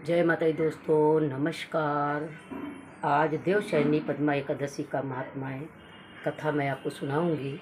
जय माता दी दोस्तों, नमस्कार। आज देवशयनी पद्मा एकादशी का महात्मा है, कथा मैं आपको सुनाऊंगी।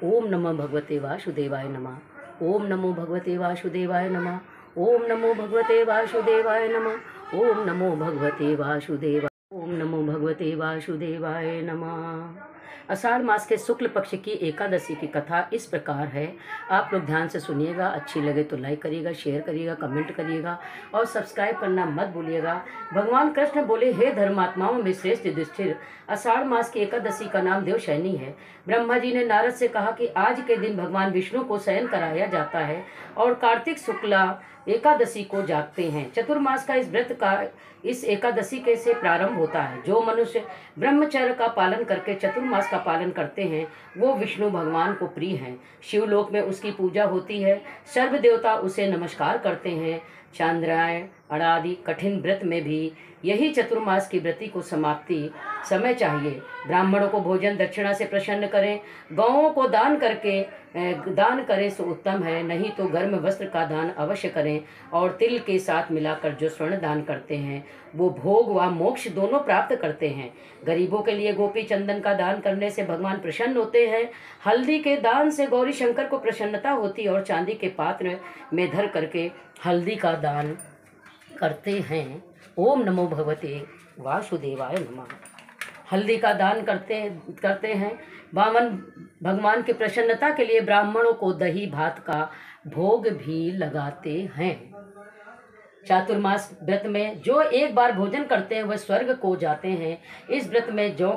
ओम नमो भगवते वासुदेवाय नमः। ओम नमो भगवते वासुदेवाय नमः। ओम नमो भगवते वासुदेवाय नमः। ओम नमो भगवते वासुदेवाय। ओम नमो भगवते वासुदेवाय नमः। आषाढ़ मास के शुक्ल पक्ष की एकादशी की कथा इस प्रकार है। आप लोग ध्यान से सुनिएगा। अच्छी लगे तो लाइक करिएगा, शेयर करिएगा, कमेंट करिएगा और सब्सक्राइब करना मत भूलिएगा। भगवान कृष्ण बोले, हे धर्मात्माओं में श्रेष्ठ युधिष्ठिर, आषाढ़ मास की एकादशी का नाम देवशयनी है। ब्रह्मा जी ने नारद से कहा कि आज के दिन भगवान विष्णु को शयन कराया जाता है और कार्तिक शुक्ला एकादशी को जागते हैं। चतुर्मास का इस व्रत का इस एकादशी के से प्रारंभ होता है। जो मनुष्य ब्रह्मचर्य का पालन करके चतुर्मास का पालन करते हैं वो विष्णु भगवान को प्रिय हैं। शिवलोक में उसकी पूजा होती है। सर्व देवता उसे नमस्कार करते हैं। चांद्रायण अड़ादि कठिन व्रत में भी यही चतुर्मास की व्रति को समाप्ति समय चाहिए। ब्राह्मणों को भोजन दक्षिणा से प्रसन्न करें। गौओं को दान करें सो उत्तम है, नहीं तो गर्म वस्त्र का दान अवश्य करें। और तिल के साथ मिलाकर जो स्वर्ण दान करते हैं वो भोग व मोक्ष दोनों प्राप्त करते हैं। गरीबों के लिए गोपी चंदन का दान करने से भगवान प्रसन्न होते हैं। हल्दी के दान से गौरी शंकर को प्रसन्नता होती है और चांदी के पात्र में धर करके हल्दी का दान करते हैं। ओम नमो भगवते वासुदेवाय नमः। हल्दी का दान करते हैं। वामन भगवान की प्रसन्नता के लिए ब्राह्मणों को दही भात का भोग भी लगाते हैं। चातुर्मास व्रत में जो एक बार भोजन करते हैं वह स्वर्ग को जाते हैं। इस व्रत में जौ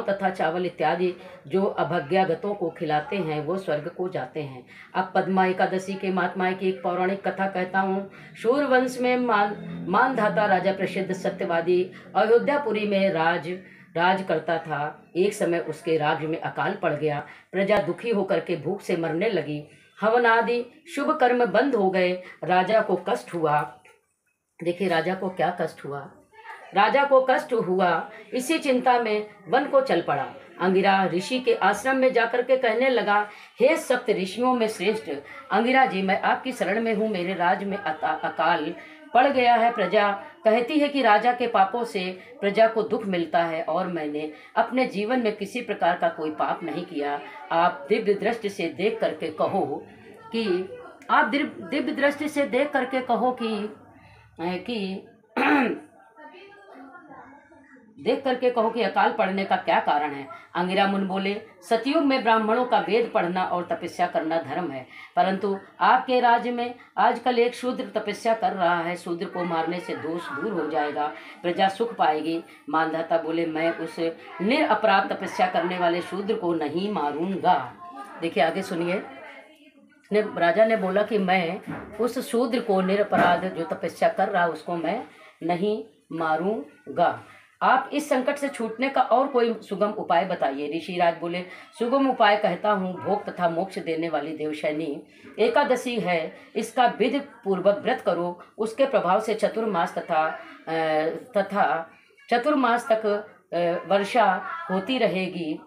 तथा चावल इत्यादि जो अभज्ञागतों को खिलाते हैं वो स्वर्ग को जाते हैं। अब पद्मा एकादशी के महात्मा की एक पौराणिक कथा कहता हूँ। सूर्यवंश में मानधाता राजा प्रसिद्ध सत्यवादी अयोध्यापुरी में राज करता था। एक समय उसके राज्य में अकाल पड़ गया। प्रजा दुखी होकर के भूख से मरने लगी। हवन आदि शुभ कर्म बंद हो गए। राजा को कष्ट हुआ। देखिए राजा को क्या कष्ट हुआ। राजा को कष्ट हुआ, इसी चिंता में वन को चल पड़ा। अंगिरा ऋषि के आश्रम में जाकर के कहने लगा, हे सप्त ऋषियों में श्रेष्ठ अंगिरा जी, मैं आपकी शरण में हूँ। मेरे राज्य में अकाल पड़ गया है। प्रजा कहती है कि राजा के पापों से प्रजा को दुख मिलता है और मैंने अपने जीवन में किसी प्रकार का कोई पाप नहीं किया। आप दिव्य दृष्टि से देख करके कहो कि अकाल पड़ने का क्या कारण है। अंगिरा मुनि बोले, सतयुग में ब्राह्मणों का वेद पढ़ना और तपस्या करना धर्म है, परंतु आपके राज्य में आजकल एक शूद्र तपस्या कर रहा है। शूद्र को मारने से दोष दूर हो जाएगा, प्रजा सुख पाएगी। मानधाता बोले, मैं उस निरपराध तपस्या करने वाले शूद्र को नहीं मारूंगा। देखिए आगे सुनिए। राजा ने बोला कि मैं उस शूद्र को निरपराध जो तपस्या कर रहा है उसको मैं नहीं मारूंगा। आप इस संकट से छूटने का और कोई सुगम उपाय बताइए। ऋषिराज बोले, सुगम उपाय कहता हूँ। भोग तथा मोक्ष देने वाली देवशयनी एकादशी है, इसका विधि पूर्वक व्रत करो। उसके प्रभाव से चतुर्मास तक वर्षा होती रहेगी।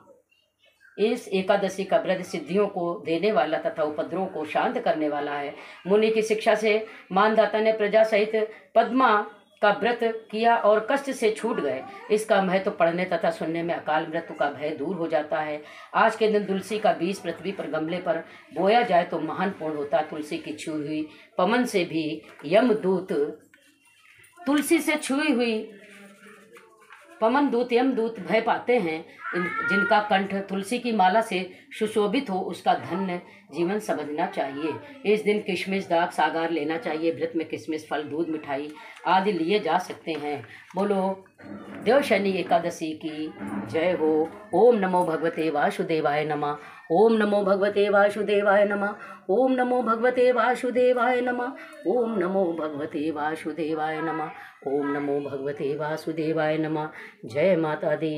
इस एकादशी का व्रत सिद्धियों को देने वाला तथा उपद्रवों को शांत करने वाला है। मुनि की शिक्षा से मानधाता ने प्रजा सहित पद्मा का व्रत किया और कष्ट से छूट गए। इसका महत्व पढ़ने तथा सुनने में अकाल मृत्यु का भय दूर हो जाता है। आज के दिन तुलसी का बीज पृथ्वी पर गमले पर बोया जाए तो महान पुण्य होता है। तुलसी की छुई हुई पवन से भी यमदूत भय पाते हैं। जिनका कंठ तुलसी की माला से सुशोभित हो उसका धन्य जीवन समझना चाहिए। इस दिन किशमिश दाग सागार लेना चाहिए। व्रत में किशमिश फल दूध मिठाई आदि लिए जा सकते हैं। बोलो देवशयनी एकादशी की जय हो। ओम नमो भगवते वासुदेवाय नमः। ओम नमो भगवते वासुदेवाय नमः। ओम नमो भगवते वासुदेवाय नमः। ओम नमो भगवते वासुदेवाय नमः। ओम नमो भगवते वासुदेवाय नमः। जय माता दी।